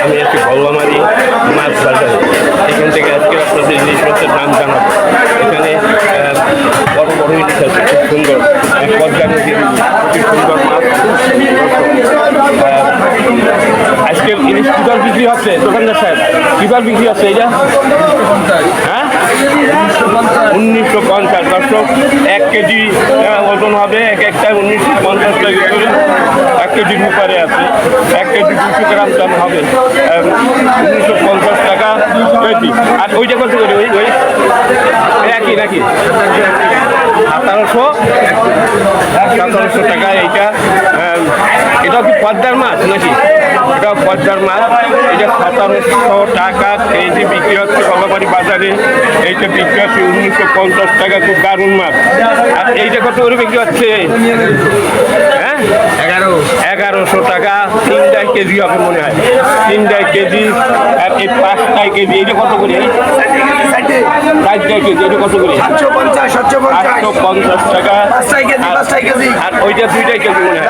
আমি আজকে গল্লামারি মাছ বাজারে, এখান থেকে আজকে আপনাদের ইলিশ মাছের দাম জানাবো। এখানে বড় বড় ইলিশ আছে, খুব সুন্দর পদ্মা নদীর খুব সুন্দর মাছ। আজকে ইলিশ কিবার বিক্রি হচ্ছে দোকানদার সাহেব? কিবার বিক্রি হচ্ছে এটা? হ্যাঁ, 1950। দর্শক, 1 কেজি ওজন হবে, একটা 1950 টাকা করে। 1 কেজির উপরে আছে, 1 কেজি 200 গ্রাম দাম হবে 1950 টাকা কেজি। আর ওইটা কত করে? ওই একই নাকি? 1700 টাকা এইটা। এটাও কি পদ্মার মাছ নাকি? এটাও পদ্মার মাছ। এটা 1700 টাকা কেজি বিক্রি হচ্ছে গল্লামারি বাজারে। এইটা বিক্রি হচ্ছে 1950 টাকা, খুব দারুণ মাছ। আর এইটা কত করে বিক্রি হচ্ছে? হ্যাঁ, 1100 টাকা। 3টায় কেজি হবে মনে হয়, 3টায় কেজি। আর এই 5টায় কেজি। এইটা কত করে? 4টায় কেজি। এটা কত করে? 850 টাকা। আর ওইটা 2টায় কেজি মনে হয়।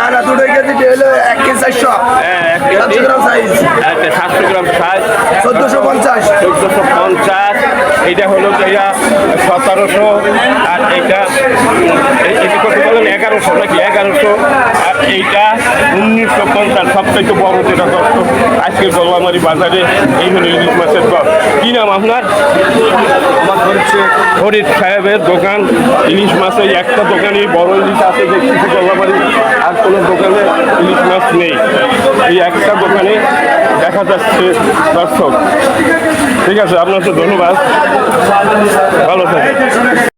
হ্যাঁ, 1 কেজি 700 গ্রাম সাইজ, 1450। এইটা হলো এইটা 1700। আর এইটা কত বলেন? 1100 নাকি? 1100। আর এইটা 1950। সবথেকে বড় যেটা কষ্ট আজকের গল্লামারি বাজারে এই হলো ইলিশ মাছের দর। কি নাম আপনার? আমার হচ্ছে ফরিদ সাহেবের দোকান। ইলিশ মাছের একটা দোকানেই বড় ইলিশ আছে দেখছি গল্লামারি, আর কোনো দোকানে ইলিশ মাছ নেই। এই একটা দোকানে দেখা যাচ্ছে। দর্শক, ঠিক আছে, আপনাকে ধন্যবাদ, ভালো থাকবেন।